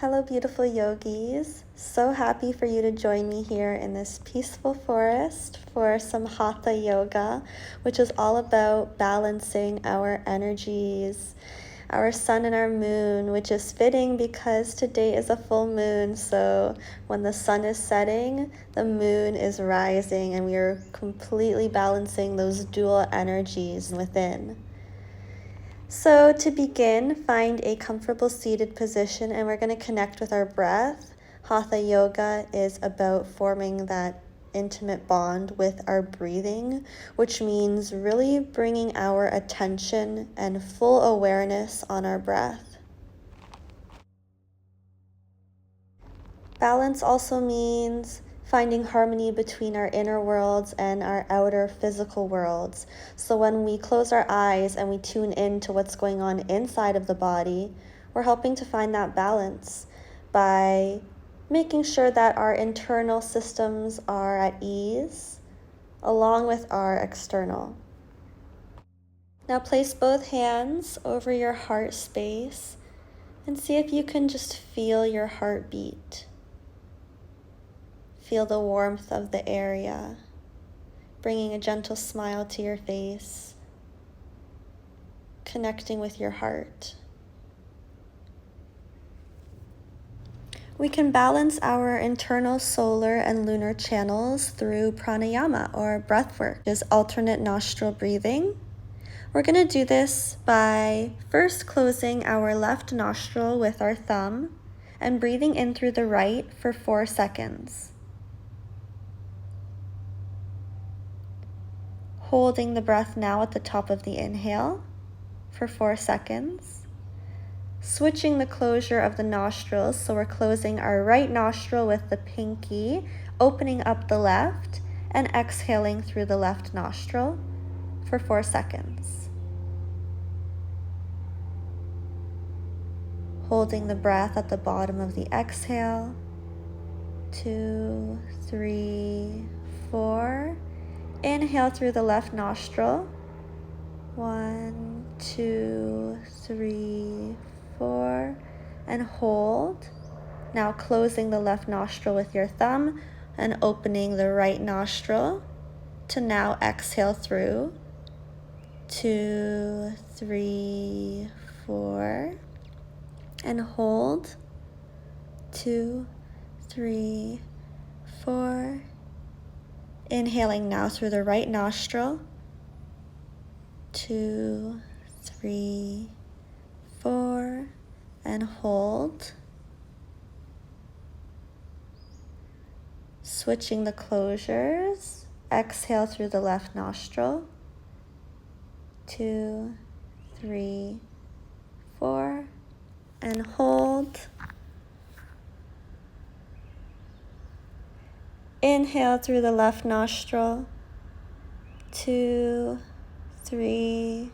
Hello, beautiful yogis. So happy for you to join me here in this peaceful forest for some Hatha Yoga, which is all about balancing our energies, our sun and our moon, which is fitting because today is a full moon. So when the sun is setting, the moon is rising, and we are completely balancing those dual energies within. So to begin, find a comfortable seated position, and we're going to connect with our breath. Hatha Yoga is about forming that intimate bond with our breathing, which means really bringing our attention and full awareness on our breath. Balance also means finding harmony between our inner worlds and our outer physical worlds. So when we close our eyes and we tune in to what's going on inside of the body, we're helping to find that balance by making sure that our internal systems are at ease, along with our external. Now place both hands over your heart space and see if you can just feel your heartbeat. Feel the warmth of the area, bringing a gentle smile to your face, connecting with your heart. We can balance our internal solar and lunar channels through pranayama, or breath work, which is alternate nostril breathing. We're going to do this by first closing our left nostril with our thumb and breathing in through the right for 4 seconds. Holding the breath now at the top of the inhale for 4 seconds. Switching the closure of the nostrils, so we're closing our right nostril with the pinky, opening up the left, and exhaling through the left nostril for 4 seconds. Holding the breath at the bottom of the exhale. 2, 3, 4. Inhale through the left nostril. 1, 2, 3, 4. And hold. Now closing the left nostril with your thumb and opening the right nostril to now exhale through. 2, 3, 4. And hold. 2, 3, 4. Inhaling now through the right nostril. 2, 3, 4, and hold. Switching the closures. Exhale through the left nostril. 2, 3, 4, and hold. Inhale through the left nostril. 2, 3,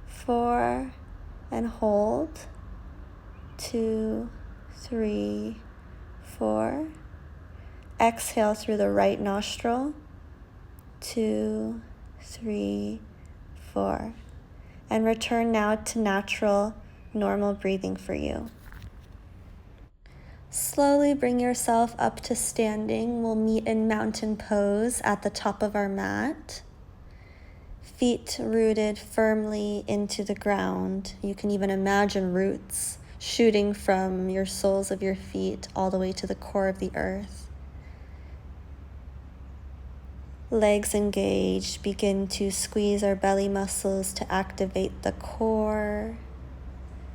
4, and hold. 2, 3, 4. Exhale through the right nostril. 2, 3, 4. And return now to natural, normal breathing for you. Slowly bring yourself up to standing. We'll meet in mountain pose at the top of our mat. Feet rooted firmly into the ground. You can even imagine roots shooting from your soles of your feet all the way to the core of the earth. Legs engaged. Begin to squeeze our belly muscles to activate the core.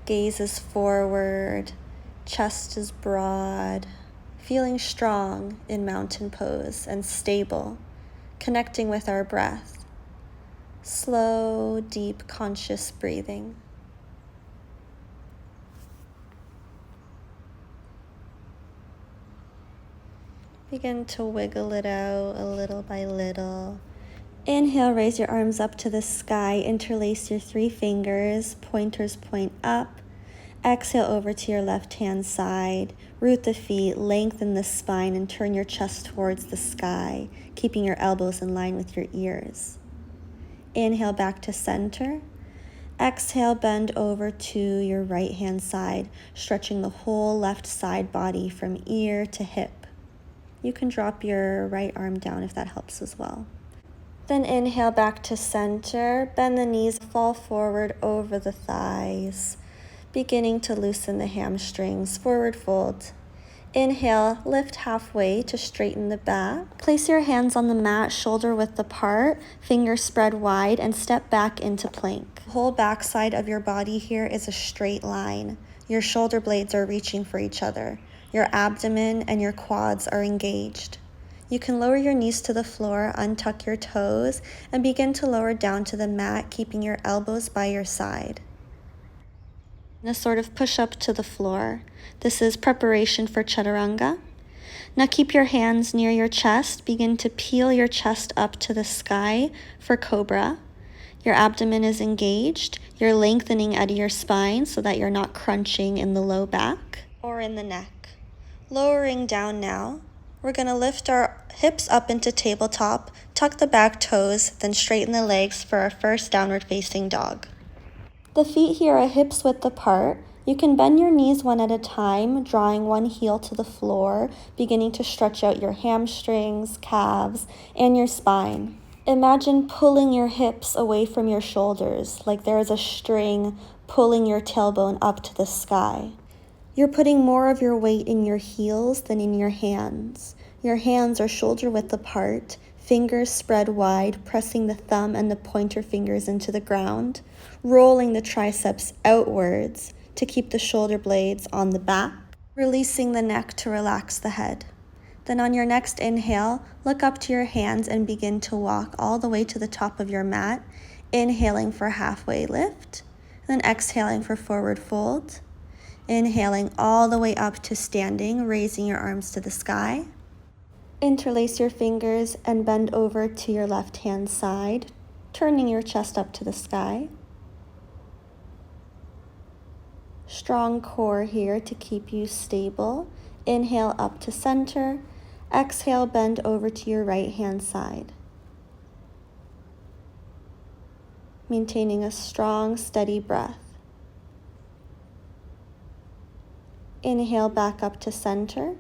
Gaze is forward. Chest is broad, feeling strong in mountain pose and stable, connecting with our breath. Slow, deep, conscious breathing. Begin to wiggle it out a little by little. Inhale, raise your arms up to the sky, interlace your 3 fingers, pointers point up. Exhale over to your left-hand side, root the feet, lengthen the spine, and turn your chest towards the sky, keeping your elbows in line with your ears. Inhale back to center. Exhale, bend over to your right hand side, stretching the whole left side body from ear to hip. You can drop your right arm down if that helps as well. Then inhale back to center, bend the knees, fall forward over the thighs, beginning to loosen the hamstrings, forward fold. Inhale, lift halfway to straighten the back. Place your hands on the mat, shoulder width apart, fingers spread wide, and step back into plank. The whole backside of your body here is a straight line. Your shoulder blades are reaching for each other. Your abdomen and your quads are engaged. You can lower your knees to the floor, untuck your toes, and begin to lower down to the mat, keeping your elbows by your side. A sort of push up to the floor. This is preparation for chaturanga. Now keep your hands near your chest. Begin to peel your chest up to the sky for cobra. Your abdomen is engaged. You're lengthening out of your spine so that you're not crunching in the low back or in the neck. Lowering down now. We're going to lift our hips up into tabletop, tuck the back toes, then straighten the legs for our first downward facing dog. The feet here are hips width apart. You can bend your knees one at a time, drawing one heel to the floor, beginning to stretch out your hamstrings, calves, and your spine. Imagine pulling your hips away from your shoulders, like there is a string pulling your tailbone up to the sky. You're putting more of your weight in your heels than in your hands. Your hands are shoulder width apart, fingers spread wide, pressing the thumb and the pointer fingers into the ground, rolling the triceps outwards to keep the shoulder blades on the back, releasing the neck to relax the head. Then on your next inhale, look up to your hands and begin to walk all the way to the top of your mat, inhaling for halfway lift, and then exhaling for forward fold. Inhaling all the way up to standing, raising your arms to the sky. Interlace your fingers and bend over to your left hand side, turning your chest up to the sky. Strong core here to keep you stable. Inhale up to center. Exhale, bend over to your right hand side. Maintaining a strong, steady breath. Inhale back up to center.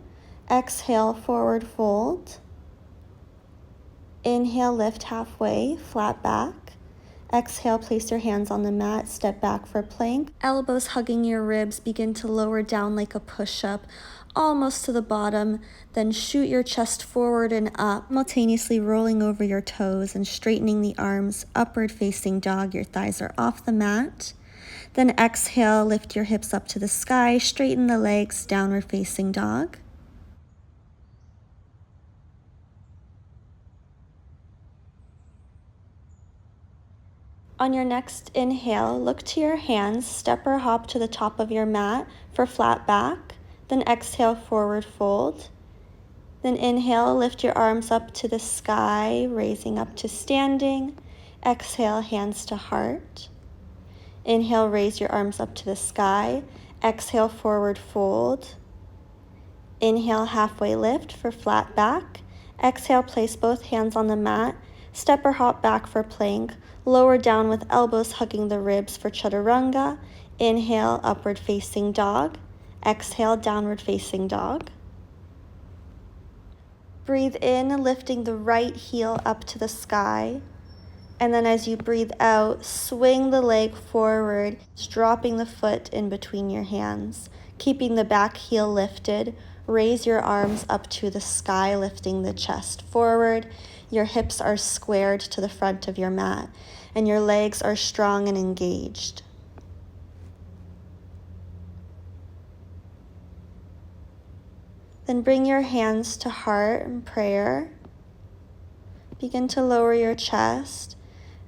Exhale, forward fold. Inhale, lift halfway, flat back. Exhale, place your hands on the mat, step back for plank. Elbows hugging your ribs, begin to lower down like a push-up, almost to the bottom. Then shoot your chest forward and up, simultaneously rolling over your toes and straightening the arms, upward facing dog. Your thighs are off the mat. Then exhale, lift your hips up to the sky, straighten the legs, downward facing dog. On your next inhale, look to your hands, step or hop to the top of your mat for flat back. Then exhale, forward fold. Then inhale, lift your arms up to the sky, raising up to standing. Exhale, hands to heart. Inhale, raise your arms up to the sky. Exhale, forward fold. Inhale, halfway lift for flat back. Exhale, place both hands on the mat. Step or hop back for plank. Lower down with elbows hugging the ribs for chaturanga. Inhale, upward facing dog. Exhale, downward facing dog. Breathe in, lifting the right heel up to the sky. And then as you breathe out, swing the leg forward, dropping the foot in between your hands. Keeping the back heel lifted, raise your arms up to the sky, lifting the chest forward. Your hips are squared to the front of your mat, and your legs are strong and engaged. Then bring your hands to heart in prayer. Begin to lower your chest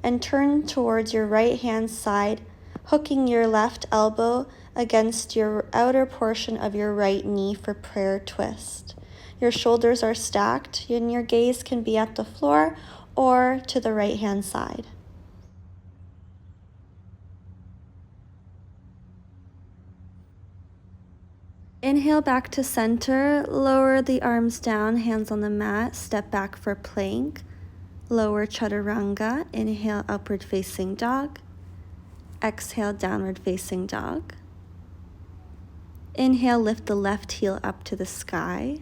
and turn towards your right hand side, hooking your left elbow against your outer portion of your right knee for prayer twist. Your shoulders are stacked and your gaze can be at the floor or to the right hand side. Inhale back to center, lower the arms down, hands on the mat, step back for plank, lower chaturanga, inhale upward facing dog, Exhale, downward facing dog. Inhale, lift the left heel up to the sky.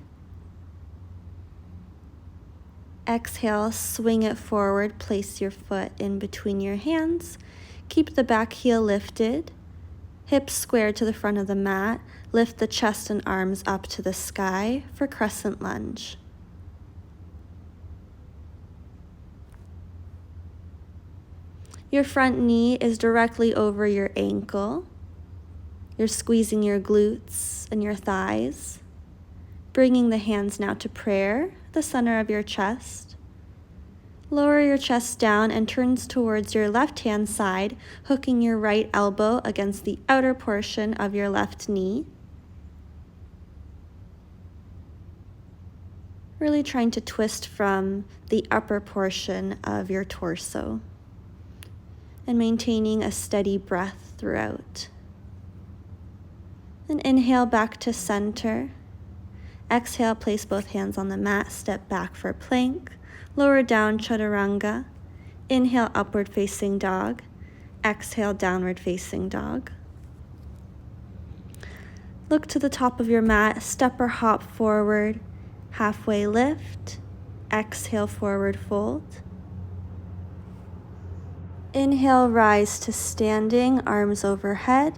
Exhale, swing it forward, place your foot in between your hands. Keep the back heel lifted, hips squared to the front of the mat. Lift the chest and arms up to the sky for crescent lunge. Your front knee is directly over your ankle. You're squeezing your glutes and your thighs. Bringing the hands now to prayer, the center of your chest. Lower your chest down and turns towards your left-hand side, hooking your right elbow against the outer portion of your left knee. Really trying to twist from the upper portion of your torso and maintaining a steady breath throughout. And inhale back to center. Exhale, place both hands on the mat, step back for plank. Lower down, chaturanga. Inhale, upward facing dog. Exhale, downward facing dog. Look to the top of your mat, step or hop forward. Halfway lift. Exhale, forward fold. Inhale, rise to standing, arms overhead.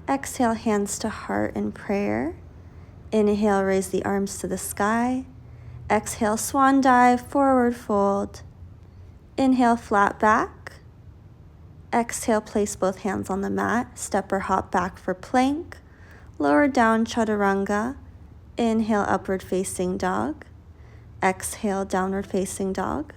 Exhale, hands to heart in prayer. Inhale, raise the arms to the sky. Exhale, swan dive, forward fold. Inhale, flat back. Exhale, place both hands on the mat, step or hop back for plank. Lower down, chaturanga. Inhale, upward facing dog. Exhale, downward facing dog.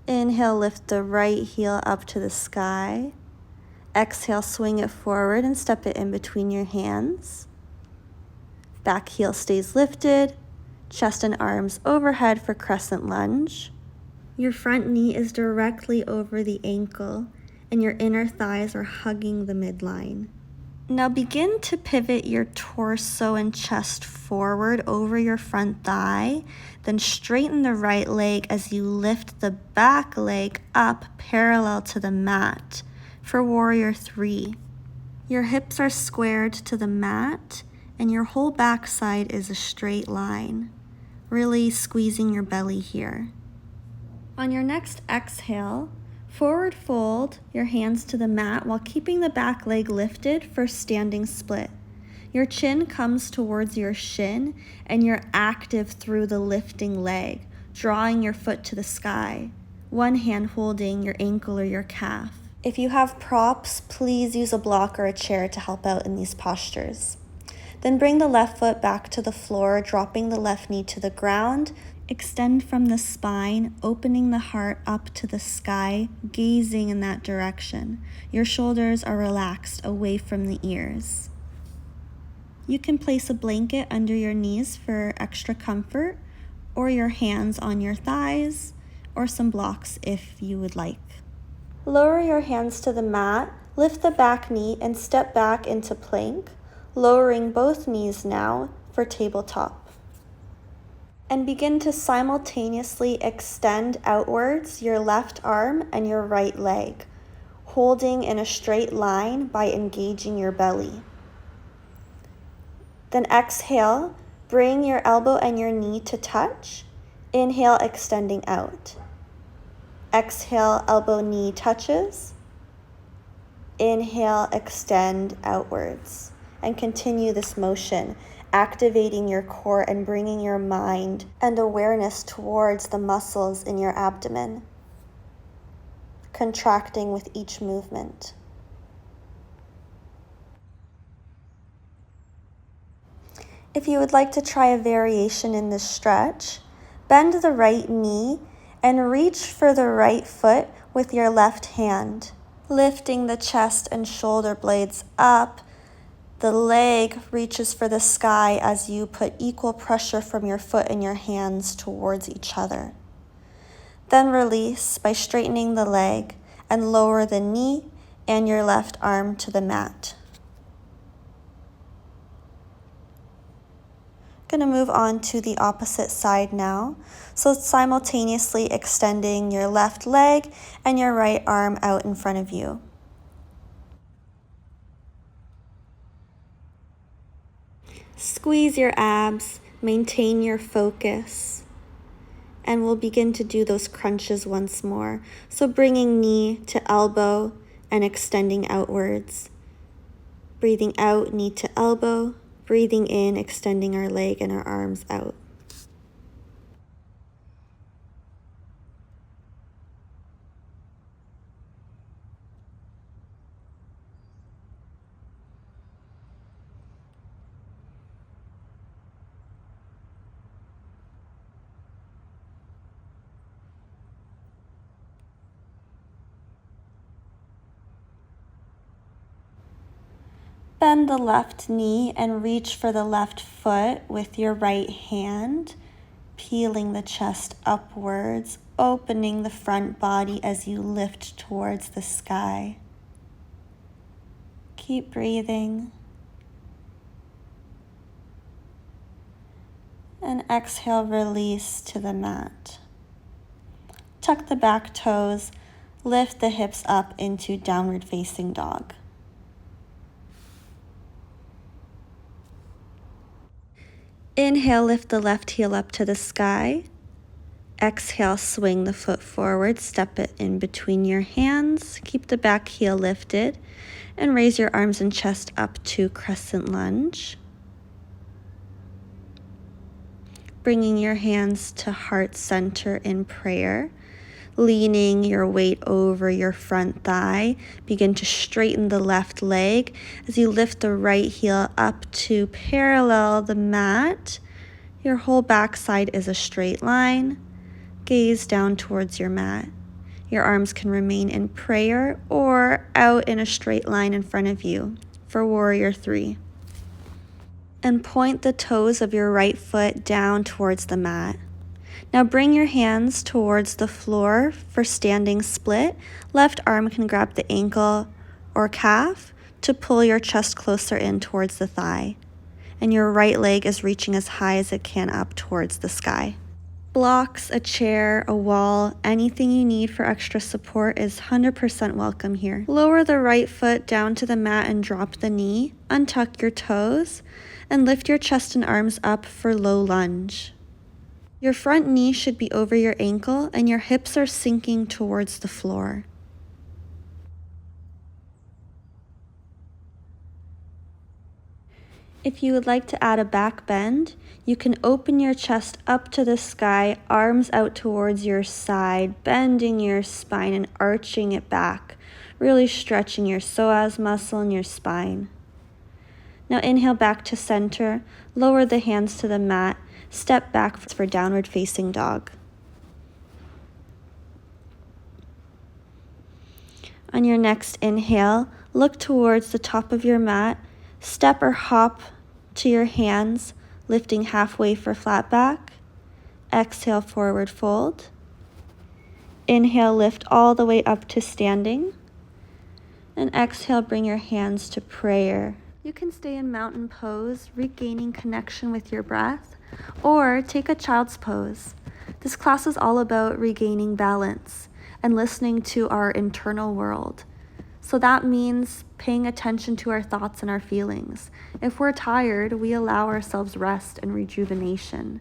Inhale, lift the right heel up to the sky. Exhale, swing it forward and step it in between your hands. Back heel stays lifted, chest and arms overhead for crescent lunge. Your front knee is directly over the ankle and your inner thighs are hugging the midline. Now begin to pivot your torso and chest forward over your front thigh, then straighten the right leg as you lift the back leg up parallel to the mat for Warrior 3. Your hips are squared to the mat and your whole backside is a straight line, really squeezing your belly here. On your next exhale, forward fold your hands to the mat while keeping the back leg lifted for standing split. Your chin comes towards your shin and you're active through the lifting leg, drawing your foot to the sky, one hand holding your ankle or your calf. If you have props, please use a block or a chair to help out in these postures. Then bring the left foot back to the floor, dropping the left knee to the ground. Extend from the spine, opening the heart up to the sky, gazing in that direction. Your shoulders are relaxed away from the ears. You can place a blanket under your knees for extra comfort, or your hands on your thighs, or some blocks if you would like. Lower your hands to the mat, lift the back knee and step back into plank, lowering both knees now for tabletop. And begin to simultaneously extend outwards your left arm and your right leg, holding in a straight line by engaging your belly. Then exhale, bring your elbow and your knee to touch. Inhale, extending out. Exhale, elbow, knee touches. Inhale, extend outwards. And continue this motion, activating your core and bringing your mind and awareness towards the muscles in your abdomen, contracting with each movement. If you would like to try a variation in this stretch, bend the right knee and reach for the right foot with your left hand, lifting the chest and shoulder blades up. The leg reaches for the sky as you put equal pressure from your foot and your hands towards each other. Then release by straightening the leg and lower the knee and your left arm to the mat. Going to move on to the opposite side now. So simultaneously extending your left leg and your right arm out in front of you. Squeeze your abs, maintain your focus, and we'll begin to do those crunches once more. So bringing knee to elbow and extending outwards. Breathing out, knee to elbow. Breathing in, extending our leg and our arms out. Bend the left knee and reach for the left foot with your right hand, peeling the chest upwards, opening the front body as you lift towards the sky. Keep breathing. And exhale, release to the mat. Tuck the back toes, lift the hips up into downward facing dog. Inhale, lift the left heel up to the sky. Exhale, swing the foot forward, step it in between your hands. Keep the back heel lifted and raise your arms and chest up to crescent lunge. Bringing your hands to heart center in prayer. Leaning your weight over your front thigh. Begin to straighten the left leg as you lift the right heel up to parallel the mat. Your whole backside is a straight line. Gaze down towards your mat. Your arms can remain in prayer or out in a straight line in front of you for Warrior 3. And point the toes of your right foot down towards the mat. Now bring your hands towards the floor for standing split. Left arm can grab the ankle or calf to pull your chest closer in towards the thigh. And your right leg is reaching as high as it can up towards the sky. Blocks, a chair, a wall, anything you need for extra support is 100% welcome here. Lower the right foot down to the mat and drop the knee. Untuck your toes and lift your chest and arms up for low lunge. Your front knee should be over your ankle and your hips are sinking towards the floor. If you would like to add a back bend, you can open your chest up to the sky, arms out towards your side, bending your spine and arching it back, really stretching your psoas muscle in your spine. Now inhale back to center, lower the hands to the mat, step back for downward facing dog. On your next inhale, look towards the top of your mat, step or hop to your hands, lifting halfway for flat back. Exhale, forward fold. Inhale, lift all the way up to standing. And exhale, bring your hands to prayer. You can stay in mountain pose, regaining connection with your breath, or take a child's pose. This class is all about regaining balance and listening to our internal world. So that means paying attention to our thoughts and our feelings. If we're tired, we allow ourselves rest and rejuvenation.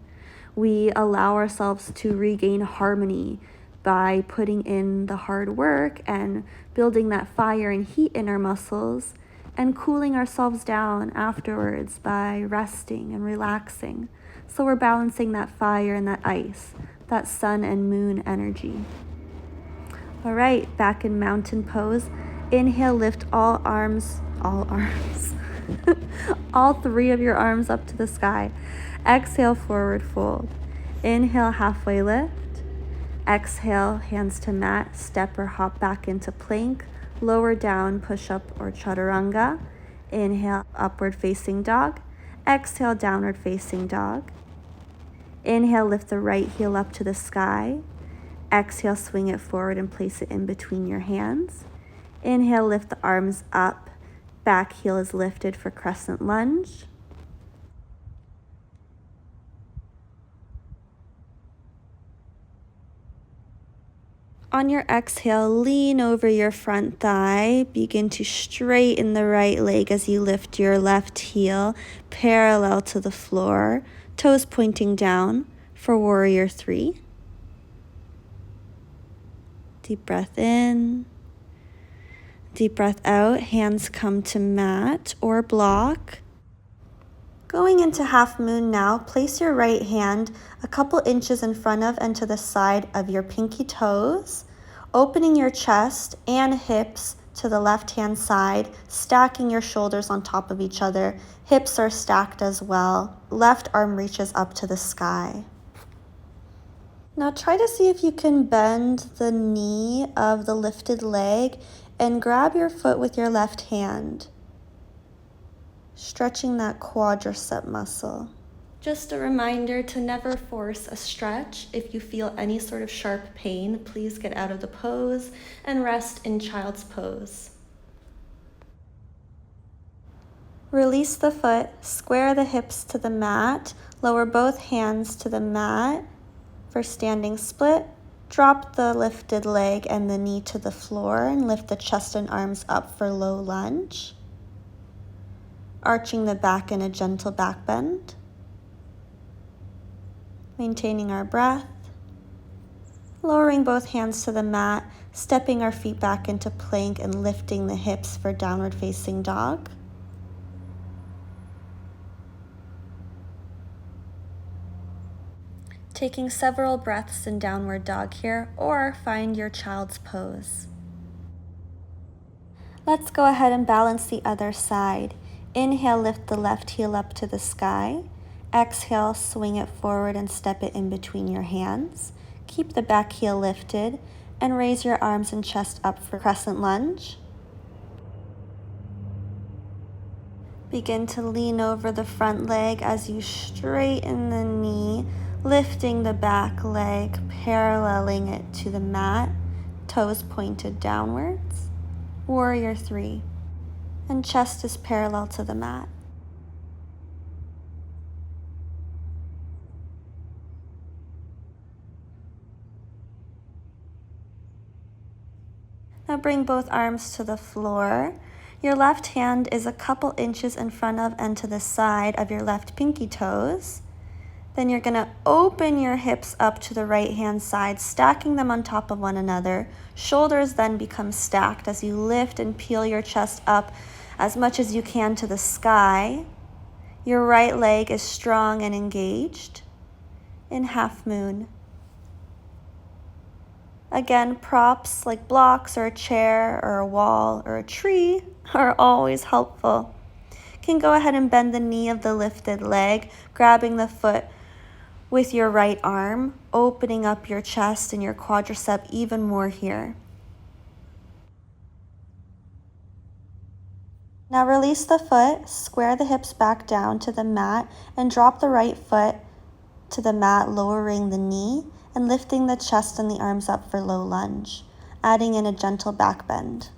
We allow ourselves to regain harmony by putting in the hard work and building that fire and heat in our muscles and cooling ourselves down afterwards by resting and relaxing. So we're balancing that fire and that ice, that sun and moon energy. All right, back in mountain pose. Inhale, lift all three of your arms up to the sky. Exhale, forward fold. Inhale, halfway lift. Exhale, hands to mat, step or hop back into plank. Lower down, push up or chaturanga. Inhale, upward facing dog. Exhale, downward facing dog. Inhale, lift the right heel up to the sky. Exhale, swing it forward and place it in between your hands. Inhale, lift the arms up. Back heel is lifted for crescent lunge. On your exhale, lean over your front thigh. Begin to straighten the right leg as you lift your left heel parallel to the floor, toes pointing down for warrior 3. Deep breath in, deep breath out. Hands come to mat or block. Going into half moon now, place your right hand a couple inches in front of and to the side of your pinky toes, opening your chest and hips to the left-hand side, stacking your shoulders on top of each other. Hips are stacked as well. Left arm reaches up to the sky. Now try to see if you can bend the knee of the lifted leg and grab your foot with your left hand, stretching that quadricep muscle. Just a reminder to never force a stretch. If you feel any sort of sharp pain, please get out of the pose and rest in child's pose. Release the foot, square the hips to the mat, lower both hands to the mat for standing split. Drop the lifted leg and the knee to the floor and lift the chest and arms up for low lunge. Arching the back in a gentle back bend. Maintaining our breath. Lowering both hands to the mat, stepping our feet back into plank and lifting the hips for downward facing dog. Taking several breaths in downward dog here, or find your child's pose. Let's go ahead and balance the other side. Inhale, lift the left heel up to the sky. Exhale, swing it forward and step it in between your hands. Keep the back heel lifted and raise your arms and chest up for crescent lunge. Begin to lean over the front leg as you straighten the knee, lifting the back leg, paralleling it to the mat, toes pointed downwards. Warrior 3, and chest is parallel to the mat. Now bring both arms to the floor. Your left hand is a couple inches in front of and to the side of your left pinky toes. Then you're going to open your hips up to the right hand side, stacking them on top of one another. Shoulders then become stacked as you lift and peel your chest up as much as you can to the sky. Your right leg is strong and engaged in half moon. Again, props like blocks or a chair or a wall or a tree are always helpful. You can go ahead and bend the knee of the lifted leg, grabbing the foot with your right arm, opening up your chest and your quadricep even more here. Now release the foot, square the hips back down to the mat, and drop the right foot to the mat, lowering the knee and lifting the chest and the arms up for low lunge, adding in a gentle back bend.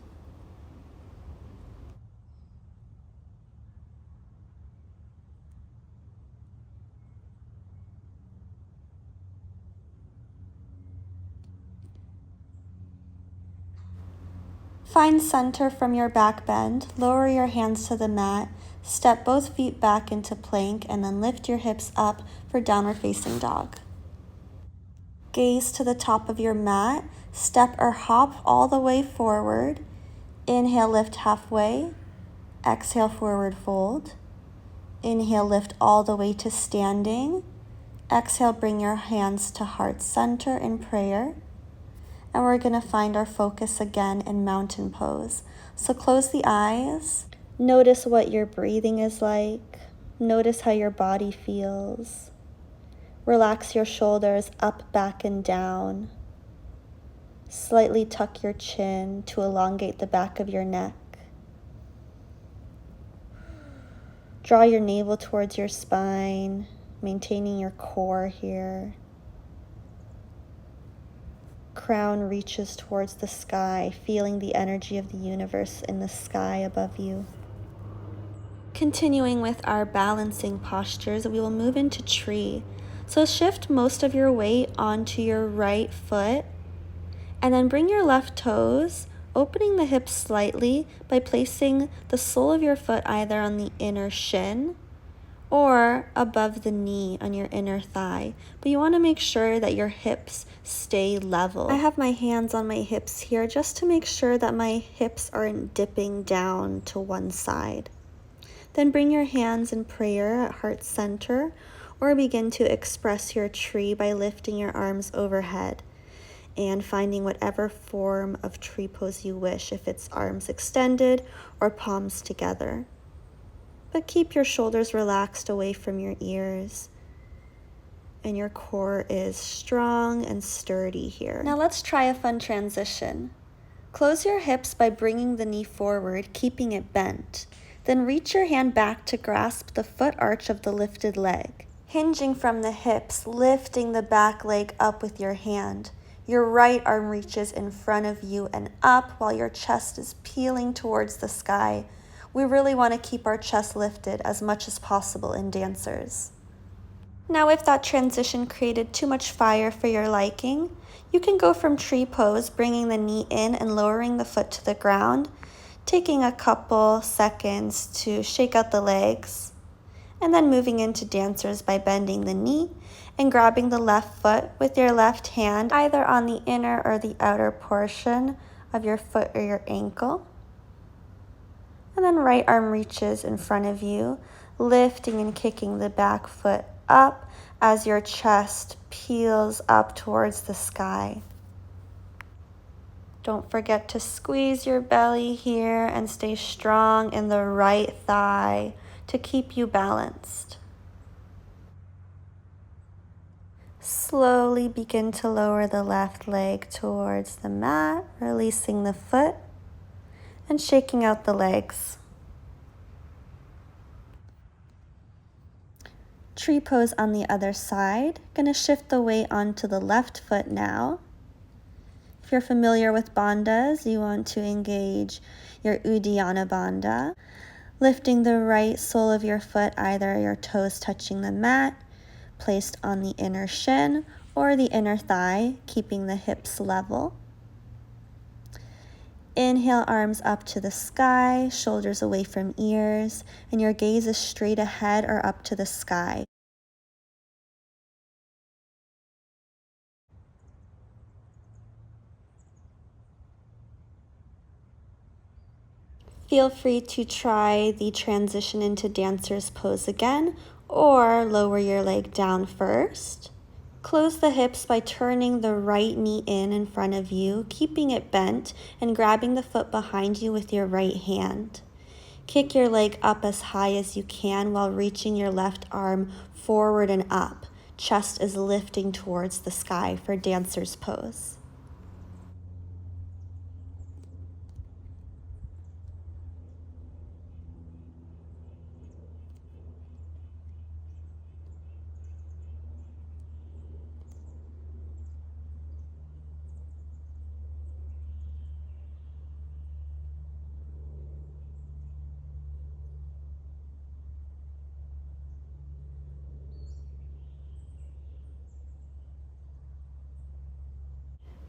Find center from your back bend, lower your hands to the mat, step both feet back into plank, and then lift your hips up for downward facing dog. Gaze to the top of your mat, step or hop all the way forward. Inhale, lift halfway. Exhale, forward fold. Inhale, lift all the way to standing. Exhale, bring your hands to heart center in prayer. And we're going to find our focus again in mountain pose. So close the eyes. Notice what your breathing is like. Notice how your body feels. Relax your shoulders up, back, and down. Slightly tuck your chin to elongate the back of your neck. Draw your navel towards your spine, maintaining your core here. Crown reaches towards the sky, feeling the energy of the universe in the sky above you. Continuing with our balancing postures, we will move into tree. So shift most of your weight onto your right foot And then bring your left toes, opening the hips slightly by placing the sole of your foot either on the inner shin or above the knee on your inner thigh. But you want to make sure that your hips stay level. I have my hands on my hips here just to make sure that my hips aren't dipping down to one side. Then bring your hands in prayer at heart center, or begin to express your tree by lifting your arms overhead and finding whatever form of tree pose you wish, if it's arms extended or palms together. But keep your shoulders relaxed away from your ears, and your core is strong and sturdy here. Now let's try a fun transition. Close your hips by bringing the knee forward, keeping it bent. Then reach your hand back to grasp the foot arch of the lifted leg. Hinging from the hips, lifting the back leg up with your hand. Your right arm reaches in front of you and up while your chest is peeling towards the sky. We really want to keep our chest lifted as much as possible in dancers. Now, if that transition created too much fire for your liking, you can go from tree pose, bringing the knee in and lowering the foot to the ground, taking a couple seconds to shake out the legs, and then moving into dancers by bending the knee and grabbing the left foot with your left hand either on the inner or the outer portion of your foot or your ankle. And then right arm reaches in front of you, lifting and kicking the back foot up as your chest peels up towards the sky. Don't forget to squeeze your belly here and stay strong in the right thigh to keep you balanced. Slowly begin to lower the left leg towards the mat, releasing the foot and shaking out the legs. Tree pose on the other side. Gonna shift the weight onto the left foot now. If you're familiar with bandhas, you want to engage your Uddiyana bandha, lifting the right sole of your foot, either your toes touching the mat, placed on the inner shin or the inner thigh, keeping the hips level. Inhale, arms up to the sky, shoulders away from ears, and your gaze is straight ahead or up to the sky. Feel free to try the transition into dancer's pose again, or lower your leg down first. Close the hips by turning the right knee in front of you, keeping it bent and grabbing the foot behind you with your right hand. Kick your leg up as high as you can while reaching your left arm forward and up. Chest is lifting towards the sky for dancer's pose.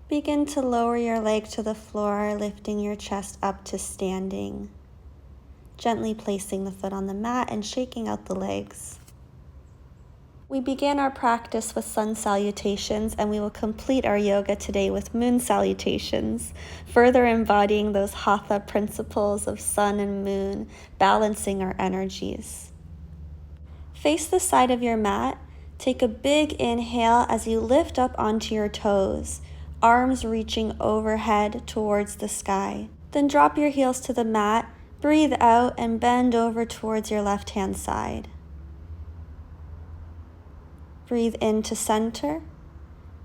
Begin to lower your leg to the floor, lifting your chest up to standing. Gently placing the foot on the mat and shaking out the legs. We began our practice with sun salutations, and we will complete our yoga today with moon salutations, further embodying those Hatha principles of sun and moon, balancing our energies. Face the side of your mat. Take a big inhale as you lift up onto your toes, arms reaching overhead towards the sky. Then drop your heels to the mat, breathe out and bend over towards your left-hand side. Breathe into center,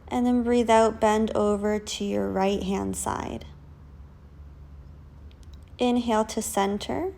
and then breathe out, bend over to your right-hand side. Inhale to center.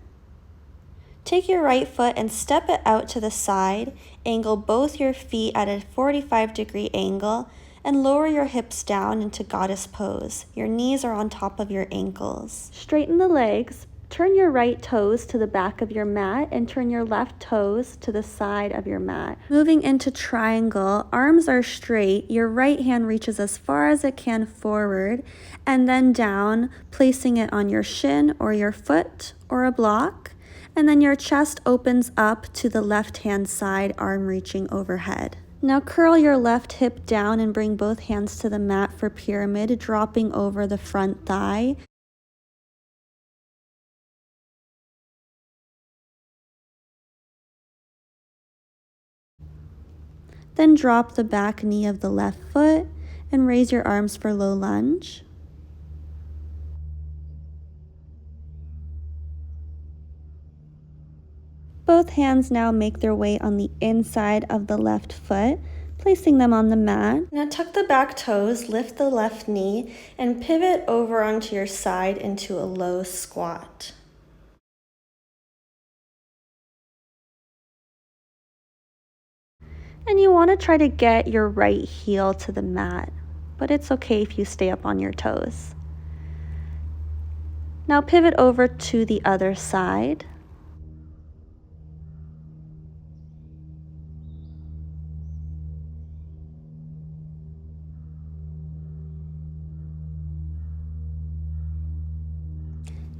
Take your right foot and step it out to the side, angle both your feet at a 45-degree angle, and lower your hips down into goddess pose. Your knees are on top of your ankles. Straighten the legs, Turn your right toes to the back of your mat and turn your left toes to the side of your mat. Moving into triangle, arms are straight. Your right hand reaches as far as it can forward and then down, placing it on your shin or your foot or a block. And then your chest opens up to the left hand side, arm reaching overhead. Now curl your left hip down and bring both hands to the mat for pyramid, dropping over the front thigh. Then drop the back knee of the left foot and raise your arms for low lunge. Both hands now make their way on the inside of the left foot, placing them on the mat. Now tuck the back toes, lift the left knee, and pivot over onto your side into a low squat. And you want to try to get your right heel to the mat, but it's okay if you stay up on your toes. Now pivot over to the other side.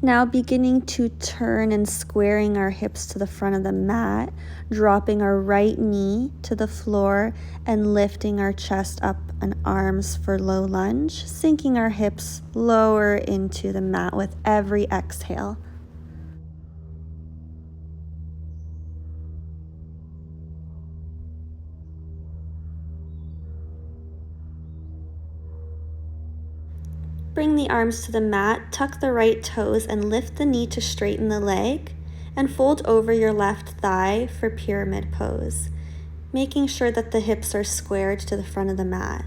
Now beginning to turn and squaring our hips to the front of the mat, dropping our right knee to the floor and lifting our chest up and arms for low lunge, sinking our hips lower into the mat with every exhale. Bring the arms to the mat, tuck the right toes and lift the knee to straighten the leg, and fold over your left thigh for pyramid pose, making sure that the hips are squared to the front of the mat,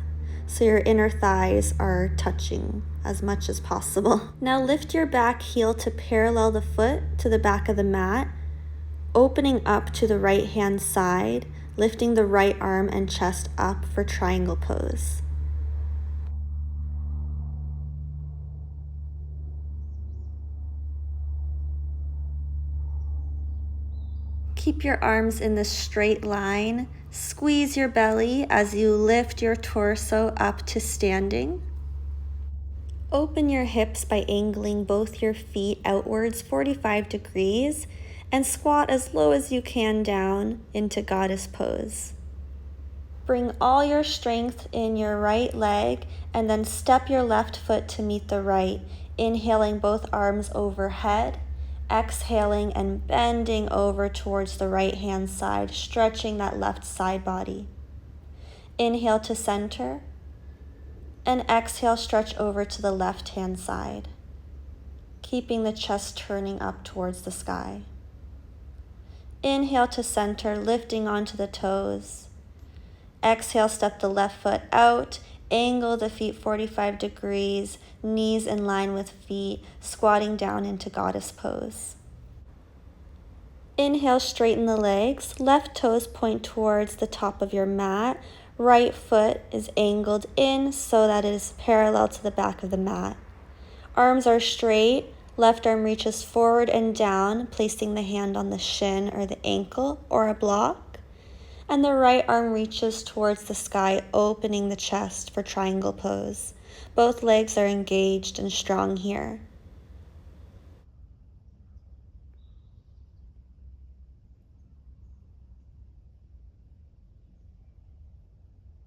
so your inner thighs are touching as much as possible. Now lift your back heel to parallel the foot to the back of the mat, opening up to the right hand side, lifting the right arm and chest up for triangle pose. Keep your arms in this straight line. Squeeze your belly as you lift your torso up to standing. Open your hips by angling both your feet outwards 45 degrees and squat as low as you can down into goddess pose. Bring all your strength in your right leg and then step your left foot to meet the right, inhaling both arms overhead. Exhaling and bending over towards the right hand side, stretching that left side body. Inhale to center, and exhale, stretch over to the left hand side, keeping the chest turning up towards the sky. Inhale to center, lifting onto the toes. Exhale, step the left foot out, angle the feet 45 degrees, knees in line with feet, squatting down into goddess pose. Inhale, straighten the legs. Left toes point towards the top of your mat. Right foot is angled in so that it is parallel to the back of the mat. Arms are straight. Left arm reaches forward and down, placing the hand on the shin or the ankle or a block. And the right arm reaches towards the sky, opening the chest for triangle pose. Both legs are engaged and strong here.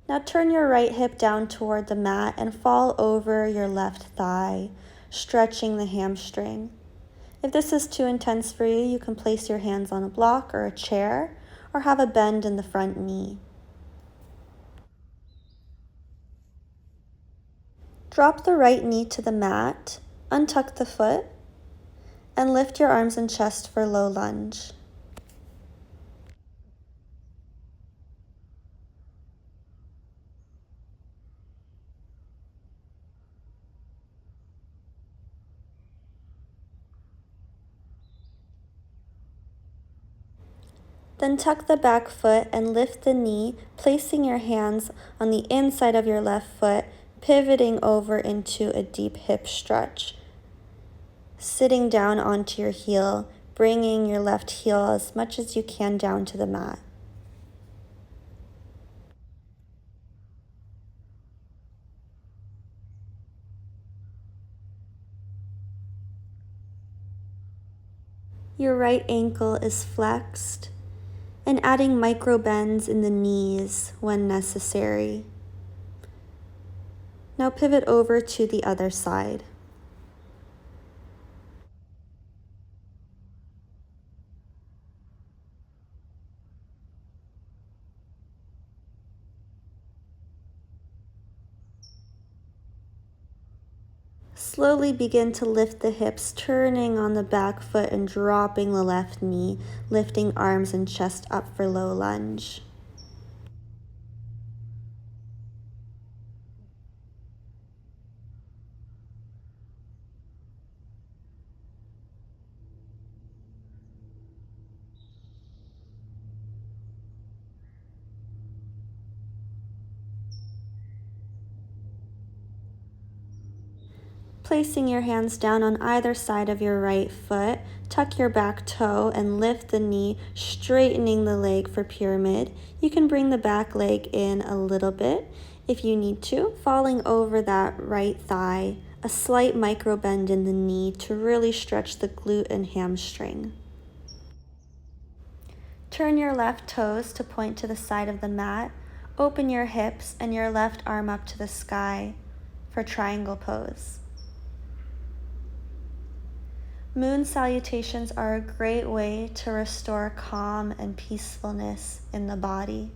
Now turn your right hip down toward the mat and fall over your left thigh, stretching the hamstring. If this is too intense for you, you can place your hands on a block or a chair, or have a bend in the front knee. Drop the right knee to the mat, untuck the foot, and lift your arms and chest for low lunge. Then tuck the back foot and lift the knee, placing your hands on the inside of your left foot, pivoting over into a deep hip stretch. sitting down onto your heel, bringing your left heel as much as you can down to the mat. Your right ankle is flexed, and adding micro bends in the knees when necessary. Now pivot over to the other side. Slowly begin to lift the hips, turning on the back foot and dropping the left knee, lifting arms and chest up for low lunge. Placing your hands down on either side of your right foot, tuck your back toe and lift the knee, straightening the leg for pyramid. You can bring the back leg in a little bit if you need to, falling over that right thigh, a slight micro bend in the knee to really stretch the glute and hamstring. Turn your left toes to point to the side of the mat. Open your hips and your left arm up to the sky for triangle pose. Moon salutations are a great way to restore calm and peacefulness in the body.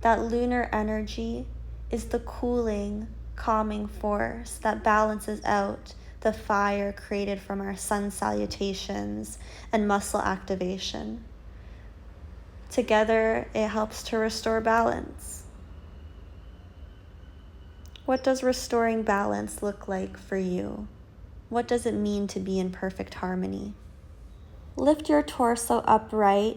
That lunar energy is the cooling, calming force that balances out the fire created from our sun salutations and muscle activation. Together, it helps to restore balance. What does restoring balance look like for you? What does it mean to be in perfect harmony? Lift your torso upright,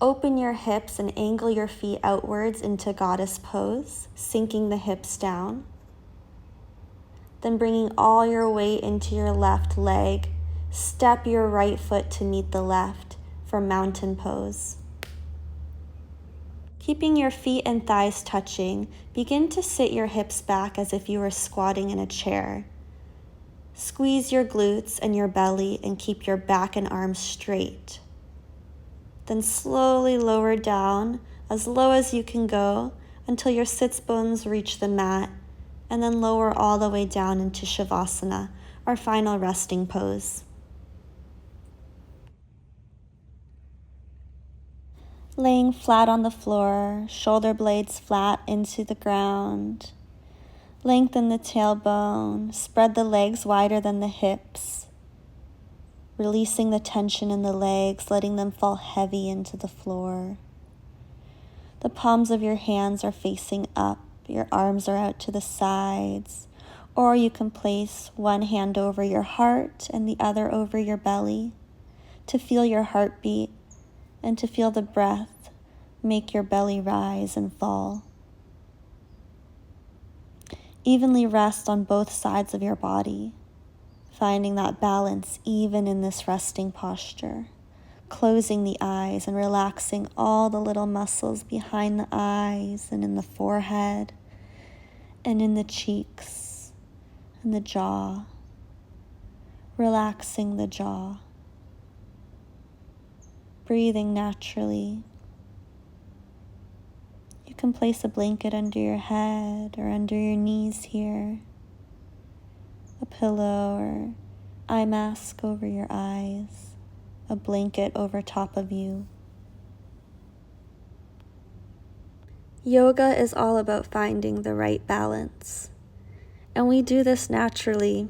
open your hips and angle your feet outwards into goddess pose, sinking the hips down. Then bringing all your weight into your left leg, step your right foot to meet the left for mountain pose. Keeping your feet and thighs touching, begin to sit your hips back as if you were squatting in a chair. Squeeze your glutes and your belly and keep your back and arms straight. Then slowly lower down as low as you can go until your sits bones reach the mat, and then lower all the way down into Shavasana, our final resting pose. Laying flat on the floor, shoulder blades flat into the ground. Lengthen the tailbone, spread the legs wider than the hips, releasing the tension in the legs, letting them fall heavy into the floor. The palms of your hands are facing up, your arms are out to the sides, or you can place one hand over your heart and the other over your belly to feel your heartbeat and to feel the breath make your belly rise and fall. Evenly rest on both sides of your body, finding that balance even in this resting posture, closing the eyes and relaxing all the little muscles behind the eyes and in the forehead and in the cheeks and the jaw, relaxing the jaw, breathing naturally. You can place a blanket under your head or under your knees here, a pillow or eye mask over your eyes, a blanket over top of you. Yoga is all about finding the right balance, and we do this naturally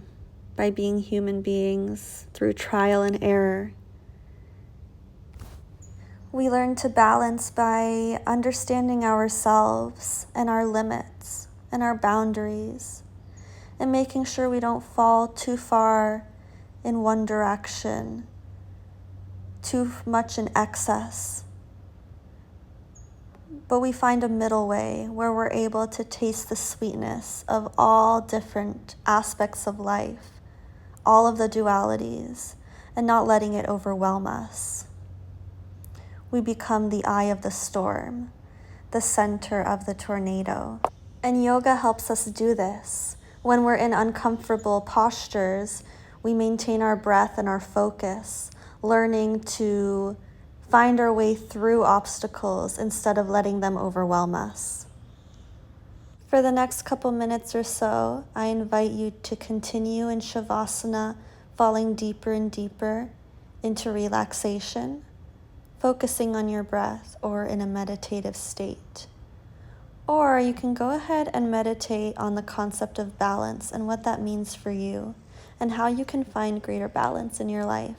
by being human beings through trial and error. We learn to balance by understanding ourselves and our limits and our boundaries and making sure we don't fall too far in one direction, too much in excess. But we find a middle way where we're able to taste the sweetness of all different aspects of life, all of the dualities and not letting it overwhelm us. We become the eye of the storm, the center of the tornado. And yoga helps us do this. When we're in uncomfortable postures, we maintain our breath and our focus, learning to find our way through obstacles instead of letting them overwhelm us. For the next couple minutes or so, I invite you to continue in Shavasana, falling deeper and deeper into relaxation, focusing on your breath or in a meditative state. Or you can go ahead and meditate on the concept of balance and what that means for you and how you can find greater balance in your life.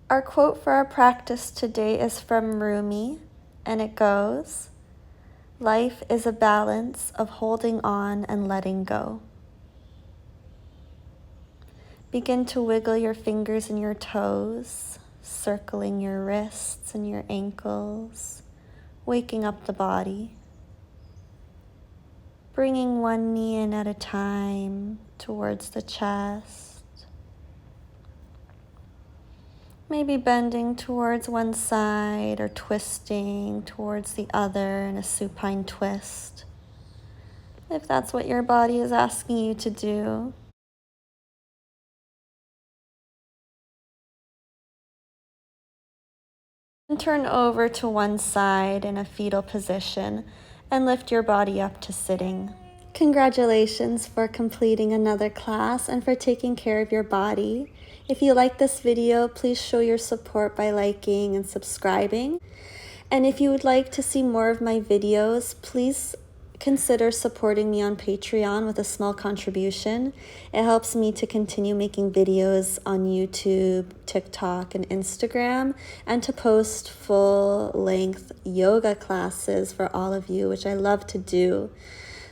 Our quote for our practice today is from Rumi, and it goes, "Life is a balance of holding on and letting go." Begin to wiggle your fingers and your toes, circling your wrists and your ankles, waking up the body. Bringing one knee in at a time towards the chest. Maybe bending towards one side or twisting towards the other in a supine twist, if that's what your body is asking you to do. And turn over to one side in a fetal position and lift your body up to sitting. Congratulations for completing another class and for taking care of your body. If you like this video, please show your support by liking and subscribing. And if you would like to see more of my videos, please consider supporting me on Patreon with a small contribution. It helps me to continue making videos on YouTube, TikTok, and Instagram, and to post full-length yoga classes for all of you, which I love to do.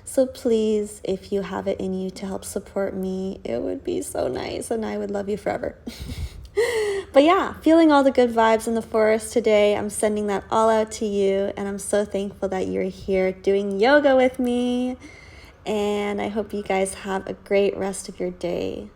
So please, if you have it in you to help support me, it would be so nice, and I would love you forever. But yeah, feeling all the good vibes in the forest today. I'm sending that all out to you, and I'm so thankful that you're here doing yoga with me. And I hope you guys have a great rest of your day.